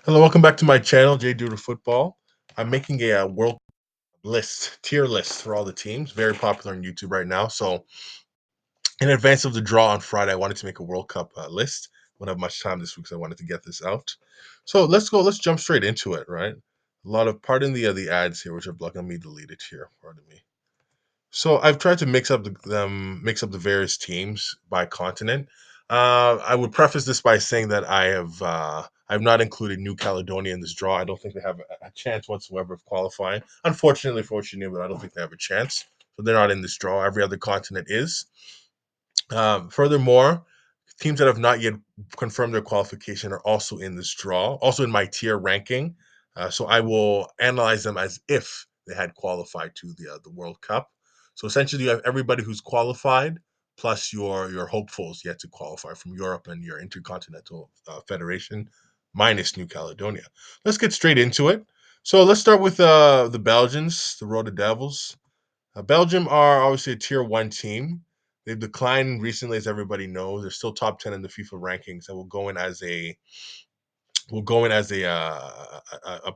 Hello, welcome back to my channel, Jay Duder Football. I'm making a world tier list for all the teams. Very popular on YouTube right now. So, in advance of the draw on Friday, I wanted to make a World Cup list. Won't have much time this week, so I wanted to get this out. So let's go. Let's jump straight into it. Right. A lot of pardon the ads here, which are blocking me. Deleted here. Pardon me. So I've tried to mix up the various teams by continent. I would preface this by saying that I've not included New Caledonia in this draw. I don't think they have a chance whatsoever of qualifying. Unfortunately for Oceania, but I don't think they have a chance. So they're not in this draw. Every other continent is. Furthermore, teams that have not yet confirmed their qualification are also in this draw, also in my tier ranking. So I will analyze them as if they had qualified to the World Cup. So essentially, you have everybody who's qualified plus your hopefuls yet to qualify from Europe and your Intercontinental Federation, minus New Caledonia. Let's get straight into it. So let's start with the Belgians, the Rode Devils. Belgium are obviously a tier one team. They've declined recently, as everybody knows. They're still top 10 in the FIFA rankings, and will go in as a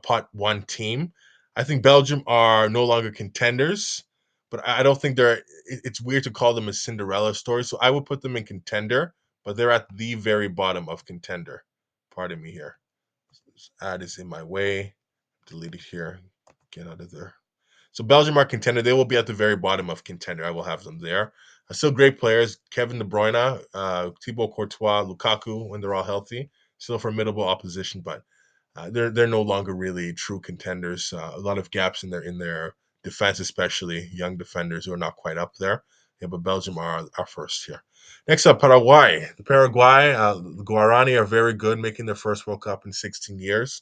pot one team. I think Belgium are no longer contenders, but I don't think they're. It's weird to call them a Cinderella story, so I would put them in contender, but they're at the very bottom of contender. Pardon me here. This ad is in my way. Delete it here. Get out of there. So Belgium are contender. They will be at the very bottom of contender. I will have them there. Still great players. Kevin De Bruyne, Thibaut Courtois, Lukaku when they're all healthy. Still formidable opposition, but they're no longer really true contenders. A lot of gaps in their defense, especially young defenders who are not quite up there. Yeah, but Belgium are first here. Next up, Paraguay. The Guarani are very good, making their first World Cup in 16 years.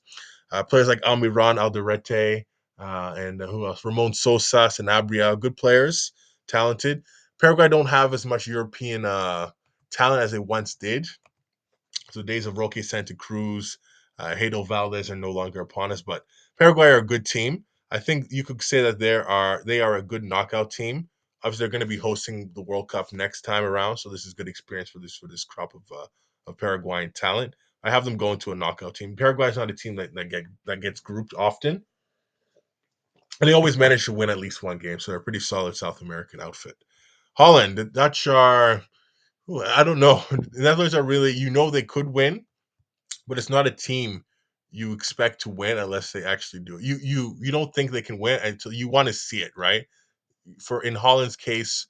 Players like Almiron Alderete, and who else? Ramon Sosa, Sanabria, good players, talented. Paraguay don't have as much European talent as they once did. So the days of Roque Santa Cruz, Heido Valdez are no longer upon us. But Paraguay are a good team. I think you could say that they are a good knockout team. Obviously, they're going to be hosting the World Cup next time around, so this is good experience for this crop of Paraguayan talent. I have them going to a knockout team. Paraguay is not a team that gets grouped often, and they always manage to win at least one game. So they're a pretty solid South American outfit. Holland, the Dutch are. I don't know. The Netherlands are really. They could win, but it's not a team you expect to win unless they actually do it. You don't think they can win until you want to see it, right? For in Holland's case,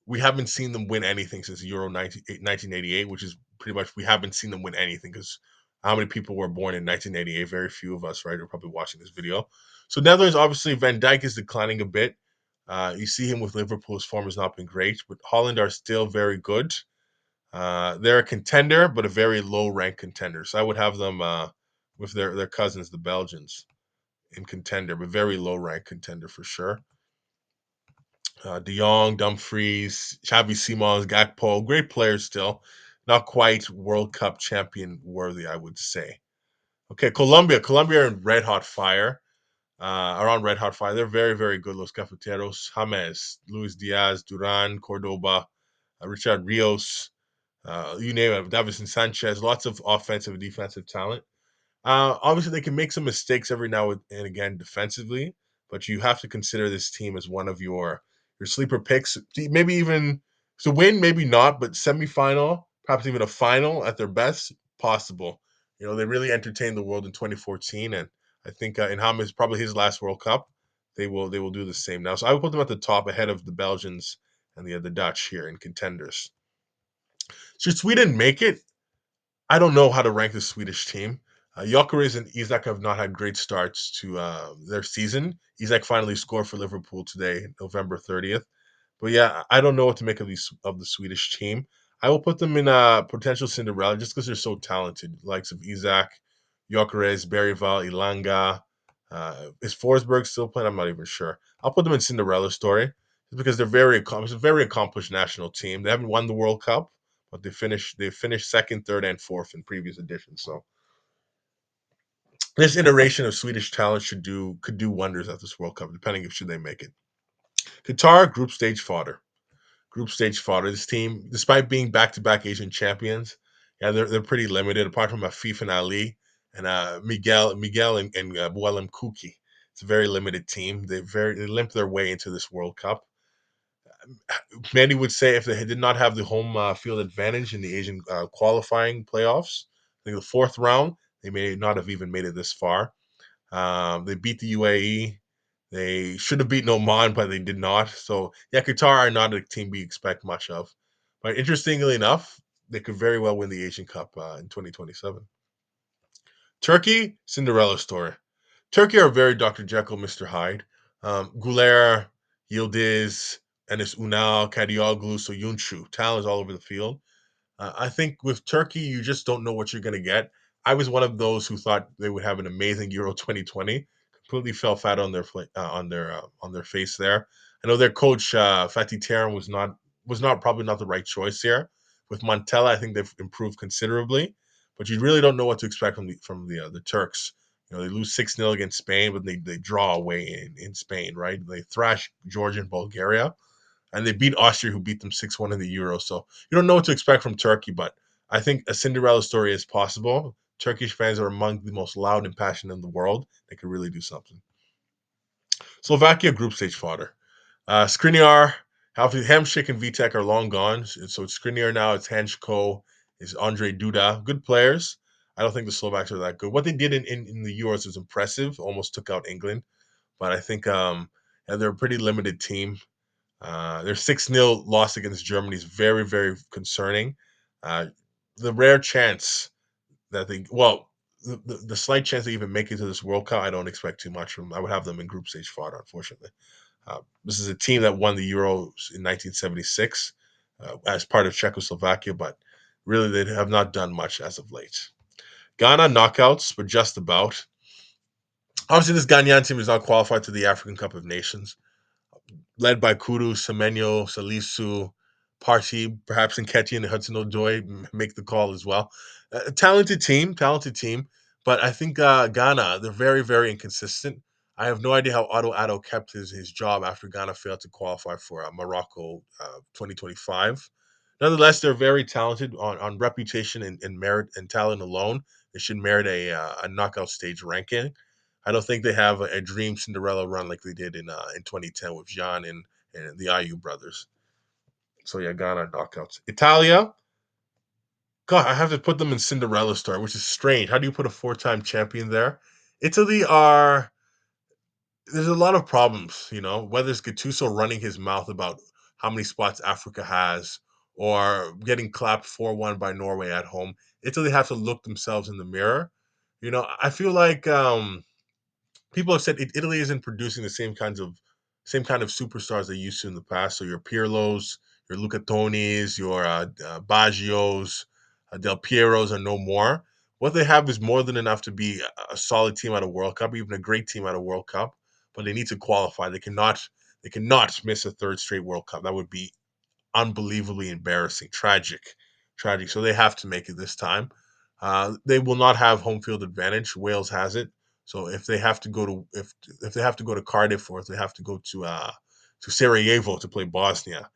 we haven't seen them win anything since Euro 1988, which is pretty much we haven't seen them win anything because how many people were born in 1988? Very few of us, right? Are probably watching this video. So Netherlands, obviously, Van Dijk is declining a bit. You see him with Liverpool. His form has not been great, but Holland are still very good. They're a contender, but a very low ranked contender. So I would have them with their cousins, the Belgians, in contender, but very low ranked contender for sure. De Jong, Dumfries, Xavi Simons, Gakpo, great players still. Not quite World Cup champion worthy, I would say. Okay, Colombia. Colombia are in red hot fire. Are on red hot fire. They're very, very good. Los Cafeteros, James, Luis Diaz, Duran, Cordoba, Richard Rios, you name it, Davison Sanchez, lots of offensive and defensive talent. Obviously, they can make some mistakes every now and again defensively, but you have to consider this team as one of your sleeper picks. Maybe even to win, maybe not, but semifinal, perhaps even a final at their best possible. They really entertained the world in 2014, and I think in James probably his last World Cup. They will do the same now. So I would put them at the top ahead of the Belgians and the Dutch here in contenders. Should Sweden make it? I don't know how to rank the Swedish team. Gyökeres and Isak have not had great starts to their season. Isak finally scored for Liverpool today, November 30th. But yeah, I don't know what to make of the Swedish team. I will put them in a potential Cinderella just because they're so talented. Likes of Isak, Gyökeres, Bergvall, Ilanga. Is Forsberg still playing? I'm not even sure. I'll put them in Cinderella story just because they're very accomplished. It's a very accomplished national team. They haven't won the World Cup, but they finished second, third, and fourth in previous editions. So this iteration of Swedish talent could do wonders at this World Cup, depending if should they make it. Qatar group stage fodder. Group stage fodder. This team, despite being back to back Asian champions, yeah, they're pretty limited. Apart from Afif and Ali, and Miguel and Buelam Kuki. It's a very limited team. They limp their way into this World Cup. Many would say if they did not have the home field advantage in the Asian qualifying playoffs, I think the fourth round, they may not have even made it this far. They beat the UAE. They should have beaten Oman, but they did not. So, yeah, Qatar are not a team we expect much of. But interestingly enough, they could very well win the Asian Cup in 2027. Turkey, Cinderella story. Turkey are very Dr. Jekyll, Mr. Hyde. Guler, Yildiz, Enes Unal, Kadioglu, Soyuncu. Talent is all over the field. I think with Turkey, you just don't know what you're going to get. I was one of those who thought they would have an amazing Euro 2020. Completely fell flat on on their face there. I know their coach Fatih Terim was not probably not the right choice here. With Montella, I think they've improved considerably, but you really don't know what to expect from the Turks. They lose 6-0 against Spain, but they draw away in Spain, right? They thrash Georgia and Bulgaria, and they beat Austria, who beat them 6-1 in the Euro. So you don't know what to expect from Turkey, but I think a Cinderella story is possible. Turkish fans are among the most loud and passionate in the world. They could really do something. Slovakia group stage fodder. Skriniar, Hamšík, and Vitek are long gone. So it's Skriniar now. It's Hanchko. It's Andre Duda. Good players. I don't think the Slovaks are that good. What they did in the Euros was impressive. Almost took out England. But I think yeah, they're a pretty limited team. Their 6-0 loss against Germany is very, very concerning. Uh, the rare chance that the slight chance they even make it to this World Cup, I don't expect too much from them. I would have them in group stage fodder, unfortunately. This is a team that won the Euros in 1976 as part of Czechoslovakia, but really they have not done much as of late. Ghana knockouts, but just about. Obviously, this Ghanaian team is not qualified to the African Cup of Nations, led by Kudu, Semenyo, Salisu, Partey, perhaps Nketiah and Hudson Odoi make the call as well. Talented team, but I think Ghana, they're very, very inconsistent. I have no idea how Otto Addo kept his job after Ghana failed to qualify for Morocco 2025. Nonetheless, they're very talented on reputation and merit and talent alone. They should merit a knockout stage ranking. I don't think they have a dream Cinderella run like they did in 2010 with Jean and the Ayew brothers. So yeah, Ghana knockouts. Italia, God, I have to put them in Cinderella story, which is strange. How do you put a four-time champion there? Italy are there's a lot of problems, whether it's Gattuso running his mouth about how many spots Africa has or getting clapped 4-1 by Norway at home. Italy have to look themselves in the mirror. I feel like people have said Italy isn't producing the same kind of superstars they used to in the past. So your Pirlos, your Luca Tonis, your Baggios, Del Pieros are no more. What they have is more than enough to be a solid team at a World Cup, even a great team at a World Cup. But they need to qualify. They cannot miss a third straight World Cup. That would be unbelievably embarrassing, tragic. So they have to make it this time. They will not have home field advantage. Wales has it. So if they have to go to if they have to go to Cardiff or if they have to go to Sarajevo to play Bosnia,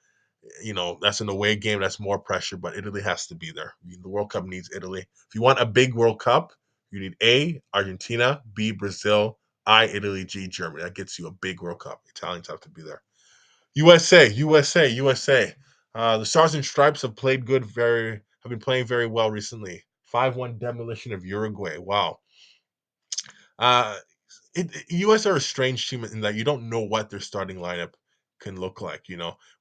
that's an away game. That's more pressure, but Italy has to be there. The World Cup needs Italy. If you want a big World Cup, you need A, Argentina, B, Brazil, I, Italy, G, Germany. That gets you a big World Cup. Italians have to be there. USA. The Stars and Stripes have been playing very well recently. 5-1 demolition of Uruguay. Wow. Uh, US are a strange team in that you don't know what their starting lineup can look like.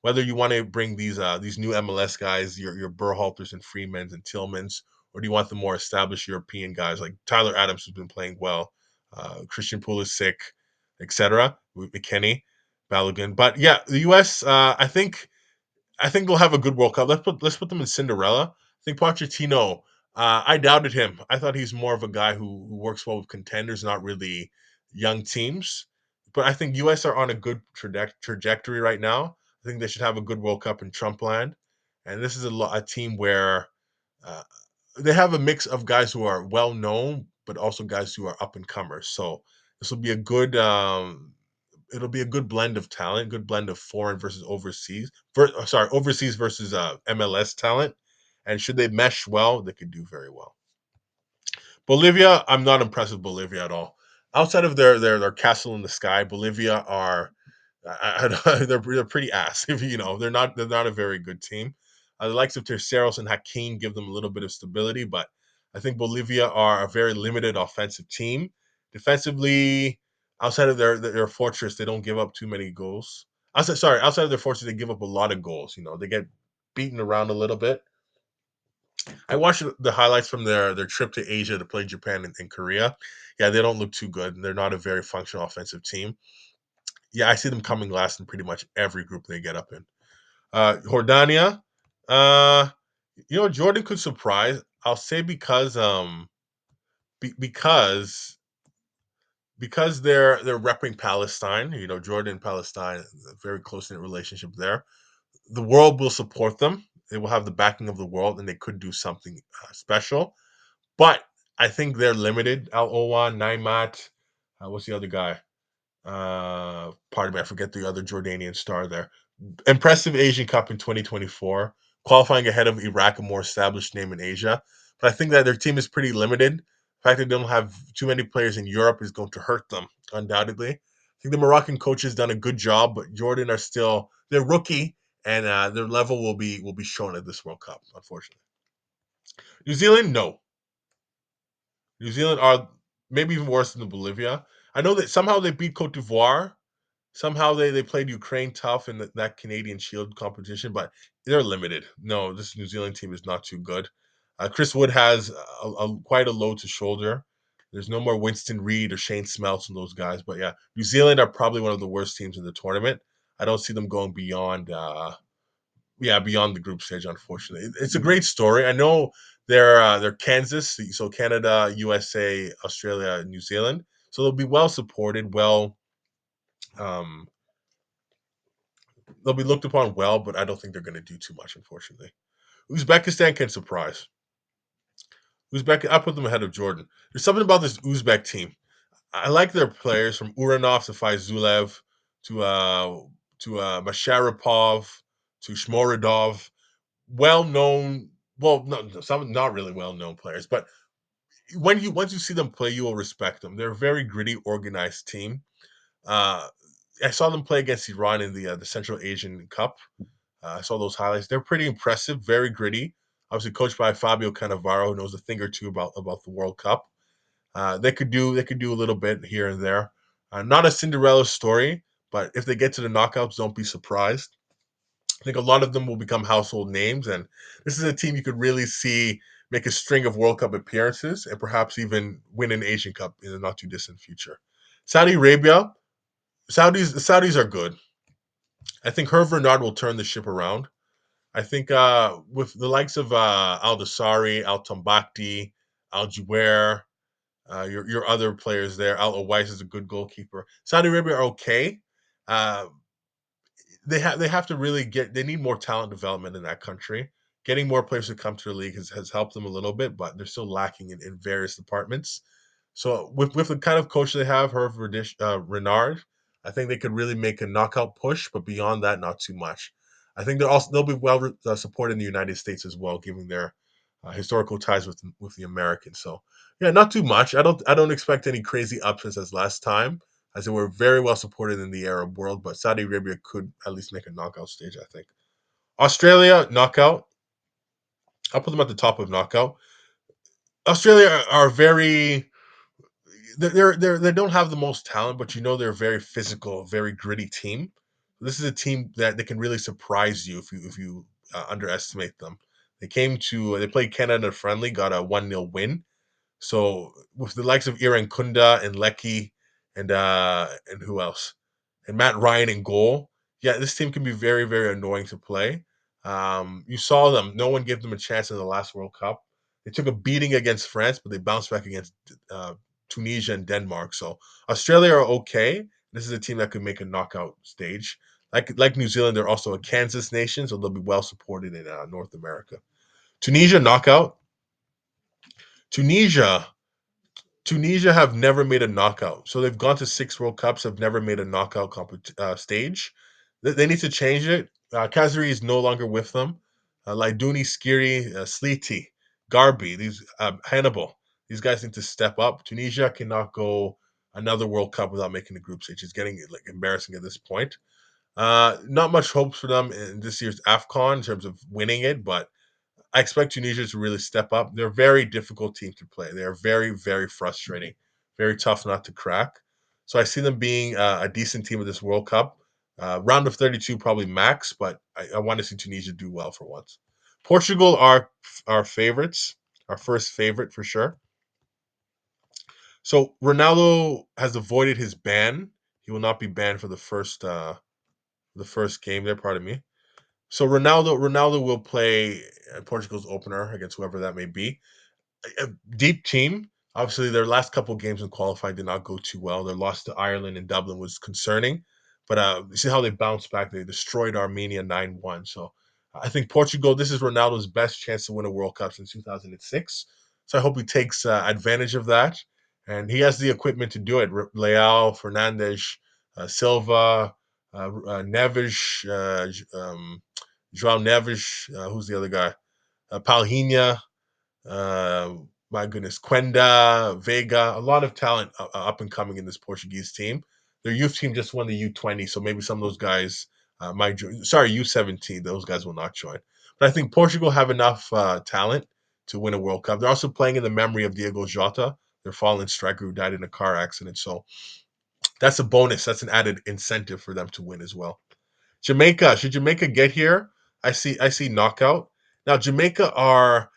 Whether you want to bring these new MLS guys, your Berhalters and Freemans and Tillmans, or do you want the more established European guys like Tyler Adams, who's been playing well, Christian Pulisic, etc. McKennie, Balogun. But yeah, the US. I think they'll have a good World Cup. Let's put them in Cinderella. I think Pochettino. I doubted him. I thought he's more of a guy who works well with contenders, not really young teams. But I think U.S. are on a good trajectory right now. I think they should have a good World Cup in Trumpland, and this is a team where uh, they have a mix of guys who are well known, but also guys who are up and comers. So this will be a good it'll be a good blend of talent, good blend of foreign versus overseas. Overseas versus MLS talent. And should they mesh well, they could do very well. Bolivia, I'm not impressed with Bolivia at all. Outside of their castle in the sky, Bolivia are they're pretty ass. If you know, they're not a very good team. The likes of Terceros and Hakeem give them a little bit of stability, but I think Bolivia are a very limited offensive team. Defensively, outside of their fortress, they don't give up too many goals. Outside of their fortress, they give up a lot of goals. You know, they get beaten around a little bit. I watched the highlights from their trip to Asia to play Japan and Korea. Yeah, they don't look too good. They're not a very functional offensive team. Yeah, I see them coming last in pretty much every group they get up in. Jordania, uh, Jordan could surprise. I'll say because they're repping Palestine. You know, Jordan and Palestine, a very close knit relationship there. The world will support them. They will have the backing of the world, and they could do something special. But I think they're limited. Al Owan, Naimat, what's the other guy? Pardon me, I forget the other Jordanian star there. Impressive Asian Cup in 2024, qualifying ahead of Iraq, a more established name in Asia. But I think that their team is pretty limited. The fact that they don't have too many players in Europe is going to hurt them, undoubtedly. I think the Moroccan coach has done a good job, but Jordan are still they're rookie, and their level will be shown at this World Cup, unfortunately. New Zealand, no. New Zealand are maybe even worse than Bolivia. I know that somehow they beat Cote d'Ivoire. Somehow they played Ukraine tough in that Canadian Shield competition, but they're limited. No, this New Zealand team is not too good. Chris Wood has quite a load to shoulder. There's no more Winston Reed or Shane Smelts and those guys, but yeah, New Zealand are probably one of the worst teams in the tournament. I don't see them going beyond beyond the group stage, unfortunately. It's a great story. I know they're Kansas, so Canada, USA, Australia, New Zealand. So they'll be well supported, um, they'll be looked upon well, but I don't think they're going to do too much, unfortunately. Uzbekistan can surprise. I put them ahead of Jordan. There's something about this Uzbek team. I like their players from Uranov to Faizulev to Masharipov to Shmorodov, well known. Well, no, some not really well known players, but once you see them play, you will respect them. They're a very gritty, organized team. Uh, I saw them play against Iran in the Central Asian Cup. I saw those highlights. They're pretty impressive, very gritty. Obviously, coached by Fabio Cannavaro, who knows a thing or two about the World Cup. They could do a little bit here and there. Not a Cinderella story, but if they get to the knockouts, don't be surprised. I think a lot of them will become household names, and this is a team you could really see make a string of World Cup appearances and perhaps even win an Asian Cup in the not too distant future. Saudi Arabia, the Saudis are good. I think Herve Renard will turn the ship around. I think with the likes of Al Dasari, Al Tambakti, Al Jubair, your other players there, Al Owais is a good goalkeeper. Saudi Arabia are okay. Uh, they have to really they need more talent development in that country. Getting more players to come to the league has helped them a little bit, but they're still lacking in various departments. So with the kind of coach they have, Renard, I think they could really make a knockout push, but beyond that, not too much. I think they'll be well supported in the United States as well, given their historical ties with the Americans. So yeah, not too much. I don't expect any crazy upsets as last time, as they were very well supported in the Arab world. But Saudi Arabia could at least make a knockout stage. I think Australia knockout. I'll put them at the top of knockout. Australia are very they don't have the most talent, but they're a very physical, very gritty team. This is a team that they can really surprise you if you underestimate them. They played Canada friendly, got a 1-0 win. So with the likes of Iran Kunda and Lecky and who else? And Matt Ryan in goal. Yeah, this team can be very, very annoying to play. You saw them. No one gave them a chance in the last World Cup. They took a beating against France, but they bounced back against uh, Tunisia and Denmark. So Australia are okay. This is a team that could make a knockout stage. Like New Zealand, they're also a Kansas nation, so they'll be well supported in North America. Tunisia knockout. Tunisia Tunisia have never made a knockout. So they've gone to 6 World Cups, have never made a knockout stage. They need to change it. Kazri is no longer with them. Laiduni, Skiri, Sliti, Garbi, these Hannibal. These guys need to step up. Tunisia cannot go another World Cup without making the group stage. It's getting like embarrassing at this point. Not much hopes for them in this year's AFCON in terms of winning it, but I expect Tunisia to really step up. They're a very difficult team to play. They are very, very frustrating, very tough not to crack. So I see them being a decent team of this World Cup. Round of 32 probably max, but I want to see Tunisia do well for once. Portugal are our favorites, our first favorite for sure. So Ronaldo has avoided his ban. He will not be banned for the first game there. Pardon me. So Ronaldo will play Portugal's opener against whoever that may be. A deep team. Obviously, their last couple games in qualifying did not go too well. Their loss to Ireland and Dublin was concerning, but you see how they bounced back. They destroyed Armenia 9-1. So I think Portugal. This is Ronaldo's best chance to win a World Cup since 2006. So I hope he takes advantage of that, and he has the equipment to do it. Leao, Fernandes, Silva, Neves, João Neves. Who's the other guy? Palhinha, uh, my goodness, Quenda, Vega, a lot of talent up and coming in this Portuguese team. Their youth team just won the U20, so maybe some of those guys might join. Sorry, U17, those guys will not join. But I think Portugal have enough talent to win a World Cup. They're also playing in the memory of Diego Jota, their fallen striker who died in a car accident. So that's a bonus. That's an added incentive for them to win as well. Jamaica, should Jamaica get here? I see knockout. Now Jamaica are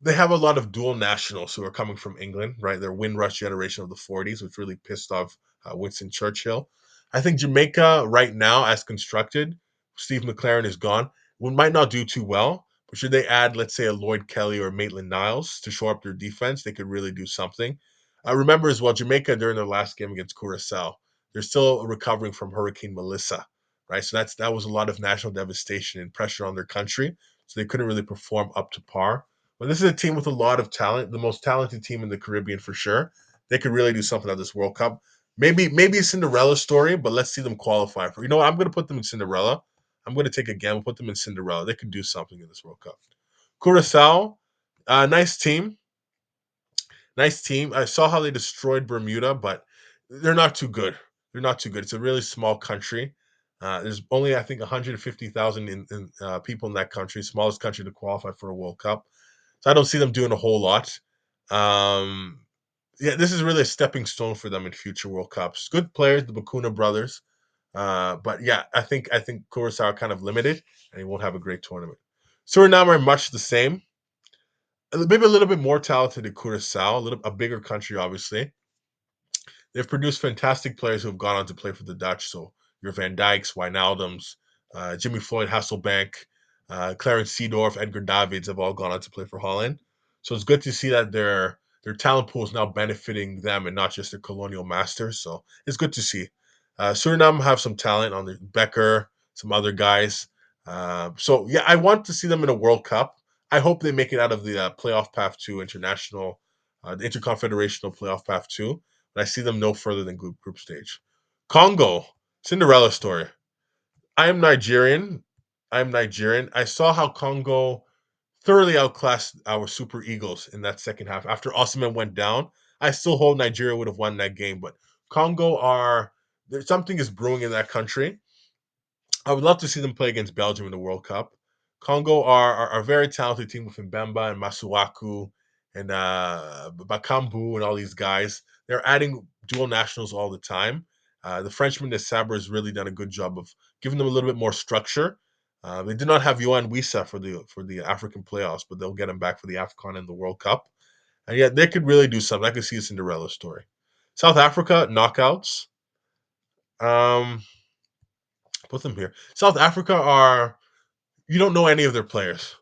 they have a lot of dual nationals who are coming from England, right? They're Windrush generation of the 40s, which really pissed off Winston Churchill. I think Jamaica right now, as constructed, Steve McLaren is gone. We might not do too well, but should they add, let's say, a Lloyd Kelly or Maitland Niles to shore up their defense, they could really do something. I remember as well, Jamaica during their last game against Curacao, they're still recovering from Hurricane Melissa, right? So that was a lot of national devastation and pressure on their country. So they couldn't really perform up to par. But this is a team with a lot of talent, the most talented team in the Caribbean for sure. They could really do something at this World Cup. Maybe a Cinderella story, but let's see them qualify for. You know what? I'm going to put them in Cinderella. I'm going to take a gamble, put them in Cinderella. They could do something in this World Cup. Curacao, nice team, nice team. I saw how they destroyed Bermuda, but they're not too good. They're not too good. It's a really small country. There's only I think 150,000 people in that country, smallest country to qualify for a World Cup. So I don't see them doing a whole lot. Um, yeah, this is really a stepping stone for them in future World Cups. Good players, the Bakuna brothers. But yeah, I think Curacao are kind of limited, and they won't have a great tournament. Suriname are much the same. Maybe a little bit more talented than Curacao, a bigger country, obviously. They've produced fantastic players who have gone on to play for the Dutch. So your Van Dijks, Wijnaldums, Jimmy Floyd, Hasselbank, Clarence Seedorf, Edgar Davids have all gone on to play for Holland. So it's good to see that their talent pool is now benefiting them and not just their colonial masters. So it's good to see. Suriname have some talent on the Becker, some other guys. So yeah, I want to see them in a World Cup. I hope they make it out of the playoff path two international, the interconfederational playoff path two, but I see them no further than group stage. Congo, Cinderella story. I am Nigerian. I'm Nigerian. I saw how Congo thoroughly outclassed our Super Eagles in that second half. After Osimhen went down, I still hold Nigeria would have won that game, but Congo are there's something is brewing in that country. I would love to see them play against Belgium in the World Cup. Congo are a very talented team with Mbemba and Masuaku and Bakambu and all these guys. They're adding dual nationals all the time. The Frenchman de Sabre has really done a good job of giving them a little bit more structure. They did not have Yohan Wissa for the African playoffs, but they'll get him back for the AFCON and the World Cup. And yet they could really do something. I could see a Cinderella story. South Africa knockouts. Um, put them here. South Africa are you don't know any of their players.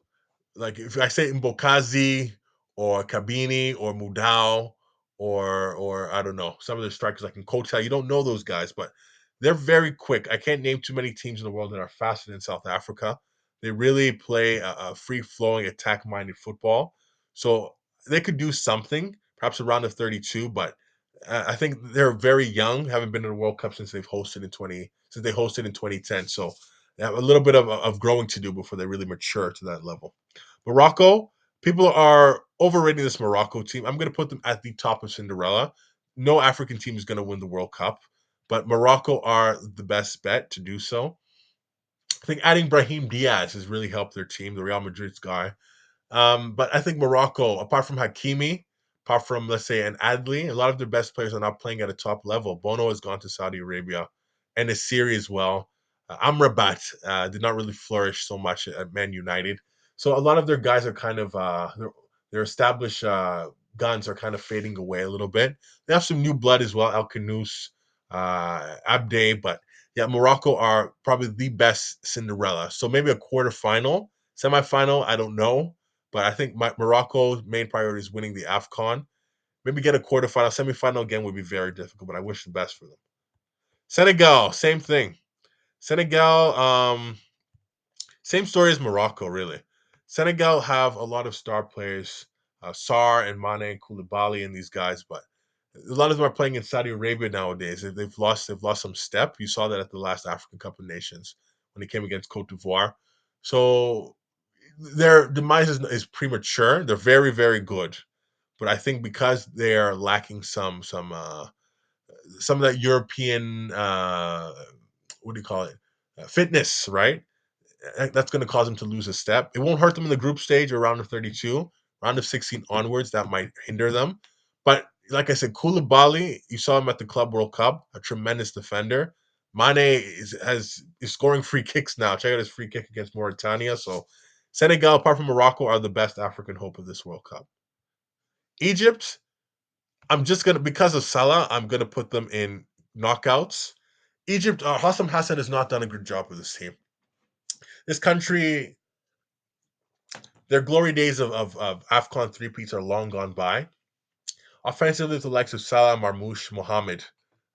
Like if I say Mbokazi or Kabini or Mudau or I don't know some of the strikers like in Kota, you don't know those guys, but they're very quick. I can't name too many teams in the world that are faster than South Africa. They really play a free flowing, attack minded football. So they could do something, perhaps a round of 32, but I think they're very young. Haven't been in a World Cup since they hosted in 2010. So they have a little bit of growing to do before they really mature to that level. Morocco, People are overrating this Morocco team. I'm going to put them at the top of Cinderella. No African team is going to win the World Cup, but Morocco are the best bet to do so. I think adding Brahim Diaz has really helped their team, the Real Madrid's guy. But I think Morocco, apart from Hakimi, apart from let's say an Adli, a lot of their best players are not playing at a top level. Bono has gone to Saudi Arabia, and Asiri as well. Amrabat did not really flourish so much at Man United. So a lot of their guys are kind of their established guns are kind of fading away a little bit. They have some new blood as well, El Kanous, Abde, but yeah, Morocco are probably the best Cinderella. So maybe a quarterfinal, semifinal, I don't know, but I think Morocco's main priority is winning the AFCON. Maybe get a quarterfinal, semifinal again would be very difficult, but I wish the best for them. Senegal, same thing. Senegal, same story as Morocco, really. Senegal have a lot of star players, Sar and Mane, Koulibaly, and these guys, but a lot of them are playing in Saudi Arabia nowadays. They've lost some step. You saw that at the last African Cup of Nations when they came against Cote d'Ivoire. So their demise is premature. They're very very good, but I think because they are lacking some of that European what do you call it fitness, right? That's going to cause them to lose a step. It won't hurt them in the group stage or round of 32, round of 16 onwards. That might hinder them. But like I said, Koulibaly, you saw him at the Club World Cup, a tremendous defender. Mane is scoring free kicks now. Check out his free kick against Mauritania. So Senegal, apart from Morocco, are the best African hope of this World Cup. Egypt, I'm just gonna because of Salah, I'm gonna put them in knockouts. Egypt, Hassam Hassan has not done a good job with this team. This country, their glory days of AFCON three-peats are long gone by. Offensively, the likes of Salah, Marmoush, Mohammed,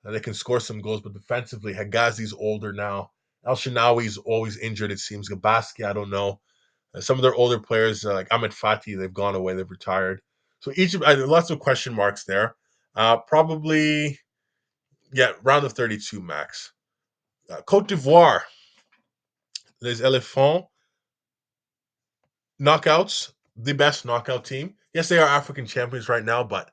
they can score some goals, but defensively, Hagazi's older now. El Shinawi's always injured, it seems. Gabaski, I don't know. Some of their older players, like Ahmed Fati, they've gone away, they've retired. So Egypt, lots of question marks there. Probably, yeah, round of 32 max. Cote d'Ivoire, Les Elephants, knockouts, the best knockout team. Yes, they are African champions right now, but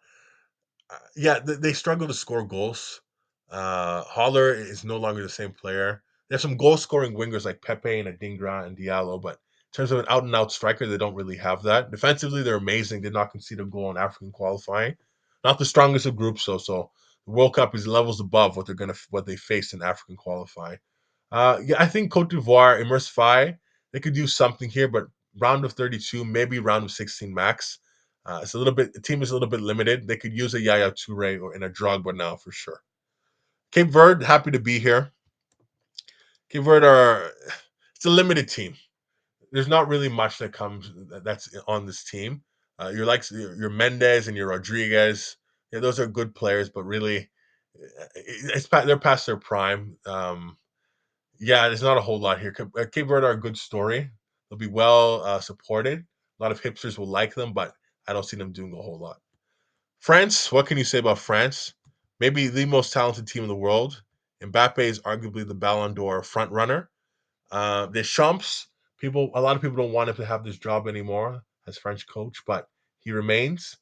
yeah, they struggle to score goals. Holler is no longer the same player. There's some goal scoring wingers like Pepe and Adingra and Diallo, but in terms of an out and out striker, they don't really have that. Defensively, they're amazing. Did not concede a goal in African qualifying. Not the strongest of groups, so the World Cup is levels above what they faced in African qualifying. Yeah, I think Cote d'Ivoire, Immerse Fi, they could do something here, but round of 32, maybe round of 16 max. It's a little bit. The team is a little bit limited. They could use a Yaya Toure or in a Drogba now for sure. Cape Verde, happy to be here. Cape Verde are it's a limited team. There's not really much that's on this team. Your Mendes and your Rodriguez. Yeah, those are good players, but really, they're past their prime. Yeah, there's not a whole lot here. Cape Verde are a good story. They'll be well supported. A lot of hipsters will like them, but I don't see them doing a whole lot. France, what can you say about France? Maybe the most talented team in the world. Mbappe is arguably the Ballon d'Or front runner. Deschamps, a lot of people don't want him to have this job anymore as French coach, but he remains.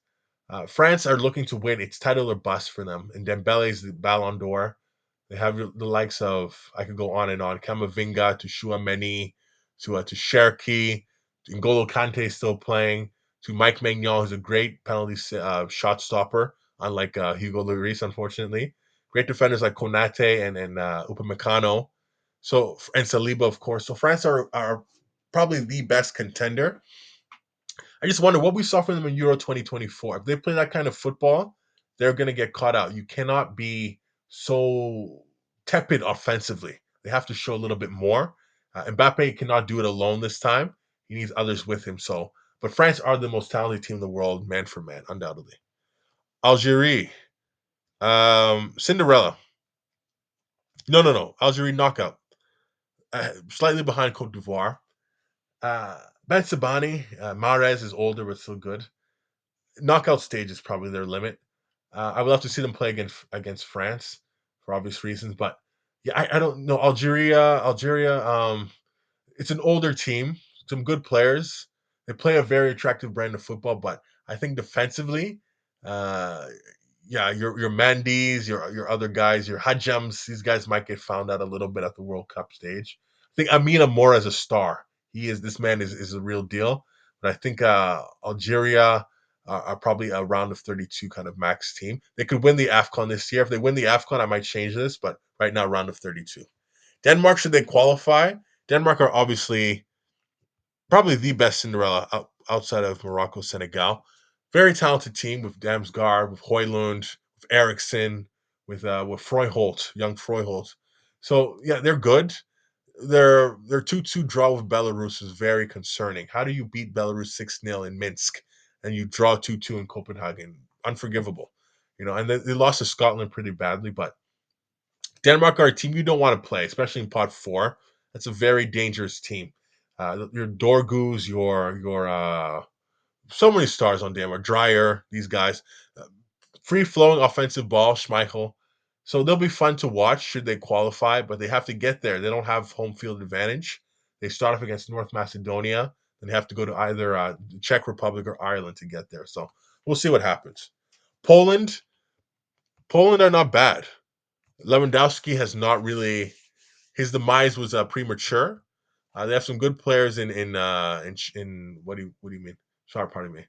France are looking to win. It's title or bust for them. And Dembele is the Ballon d'Or. They have the likes of I could go on and on. Kamavinga to Chouameni to Cherki. N'Golo Kante is still playing. To Mike Maignan, who's a great penalty shot stopper, unlike Hugo Lloris, unfortunately. Great defenders like Konate and Upamecano. So and Saliba, of course. So France are probably the best contender. I just wonder what we saw from them in Euro 2024. If they play that kind of football, they're going to get caught out. You cannot be so tepid offensively. They have to show a little bit more. Mbappe cannot do it alone this time. He needs others with him. So, but France are the most talented team in the world, man for man, undoubtedly. Algeria, Cinderella. No, no, no. Algeria knockout. Slightly behind Cote d'Ivoire. Ben Sabani, Mahrez is older but still good. Knockout stage is probably their limit. I would love to see them play against France for obvious reasons, but yeah, I don't know Algeria. It's an older team, some good players. They play a very attractive brand of football, but I think defensively, uh, yeah, your Mandis, your other guys, your Hajams, these guys might get found out a little bit at the World Cup stage. I think Amina more as a star. This man is a real deal. But I think Algeria are probably a round of 32 kind of max team. They could win the AFCON this year. If they win the AFCON, I might change this, but right now, round of 32. Denmark, should they qualify? Denmark are obviously probably the best Cinderella outside of Morocco, Senegal. Very talented team with Damsgaard, with Hoylund, with Eriksson, with Freuholt, young Freuholt. So yeah, they're good. Their 2-2 draw with Belarus is very concerning. How do you beat Belarus 6-0 in Minsk and you draw 2-2 in Copenhagen? Unforgivable. And they lost to Scotland pretty badly, but Denmark are a team you don't want to play, especially in pot four. That's a very dangerous team. Your Dorgus, your so many stars on Denmark. Dreyer, these guys, uh, free flowing offensive ball. Schmeichel. So they'll be fun to watch should they qualify, but they have to get there. They don't have home field advantage. They start off against North Macedonia, and they have to go to either the Czech Republic or Ireland to get there. So we'll see what happens. Poland, Poland are not bad. Lewandowski has not really his demise was premature. They have some good players in what do you mean? Sorry, pardon me.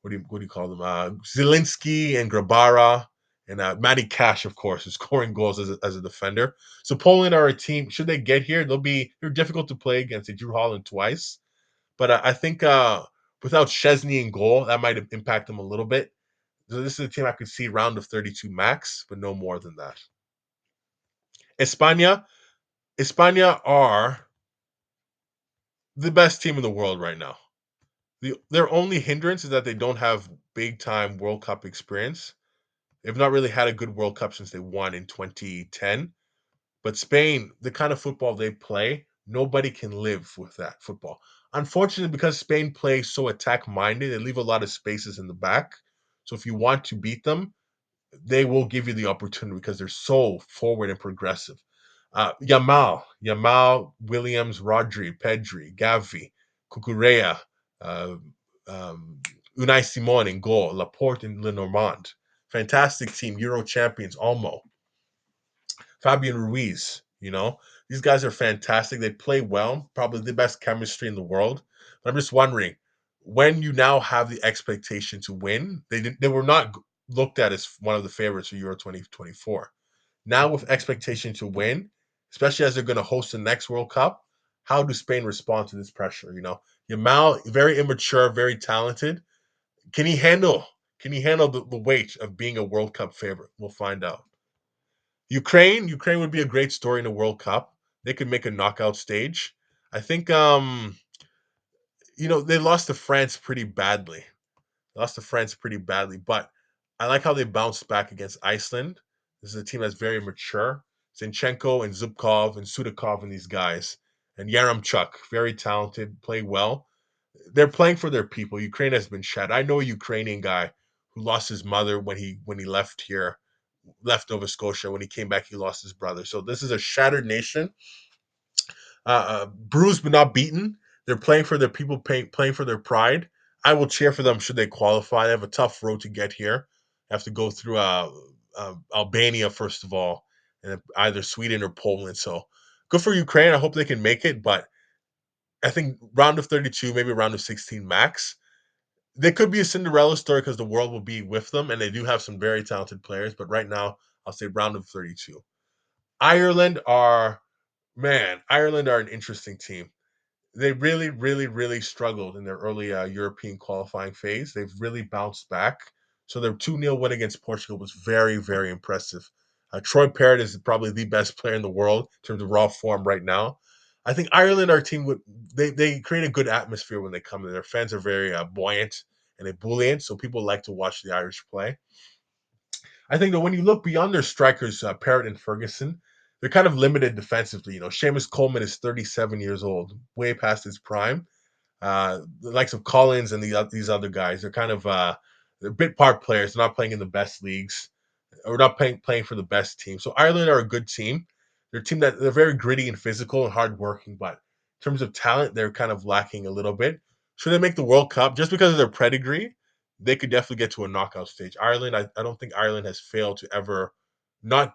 What do you call them? Zielinski and Grabara and Matty Cash, of course, is scoring goals as a defender. So Poland are a team. Should they get here, they're difficult to play against. They drew Holland twice, but I think without Chesney in goal, that might impact them a little bit. So this is a team I could see round of 32 max, but no more than that. España, España are the best team in the world right now. Their only hindrance is that they don't have big time World Cup experience. They've not really had a good World Cup since they won in 2010. But Spain, the kind of football they play, nobody can live with that football. Unfortunately, because Spain plays so attack minded, they leave a lot of spaces in the back. So if you want to beat them, they will give you the opportunity because they're so forward and progressive. Yamal, Williams, Rodri, Pedri, Gavi, Cucurella, uh, um, Unai Simon in goal, Laporte and Lenormand. Fantastic team, Euro champions, Olmo, Fabian Ruiz. These guys are fantastic. They play well, probably the best chemistry in the world. But I'm just wondering, when you now have the expectation to win, they were not looked at as one of the favorites for Euro 2024. Now with expectation to win, especially as they're going to host the next World Cup, how do Spain respond to this pressure? Yamal, very immature, very talented. Can he handle? Can he handle the weight of being a World Cup favorite? We'll find out. Ukraine would be a great story in a World Cup. They could make a knockout stage. I think they lost to France pretty badly. Lost to France pretty badly, but I like how they bounced back against Iceland. This is a team that's very mature. Zinchenko and Zubkov and Sudakov and these guys. And Yaramchuk, very talented, play well. They're playing for their people. Ukraine has been shattered. I know a Ukrainian guy who lost his mother when he left here, left Nova Scotia. When he came back, he lost his brother. So this is a shattered nation, bruised but not beaten. They're playing for their people, playing for their pride. I will cheer for them should they qualify. They have a tough road to get here. They have to go through Albania first of all, and either Sweden or Poland. So good for Ukraine. I hope they can make it, but I think round of 32, maybe round of 16 max. They could be a Cinderella story because the world will be with them, and they do have some very talented players. But right now, I'll say round of 32. Ireland are Ireland are an interesting team. They really, really, really struggled in their early European qualifying phase. They've really bounced back. So their 2-0 win against Portugal was very, very impressive. Troy Parrott is probably the best player in the world in terms of raw form right now. I think Ireland, our team, they create a good atmosphere when they come in. Their fans are very buoyant and ebullient, so people like to watch the Irish play. I think that when you look beyond their strikers, Parrott and Ferguson, they're kind of limited defensively. Seamus Coleman is 37 years old, way past his prime. The likes of Collins and these other guys, they're kind of they're bit part players. They're not playing in the best leagues or not playing for the best team. So Ireland are a good team. They're a team that they're very gritty and physical and hardworking, but in terms of talent, they're kind of lacking a little bit. should they make the World Cup just because of their pedigree? They could definitely get to a knockout stage. Ireland, I don't think Ireland has failed to ever not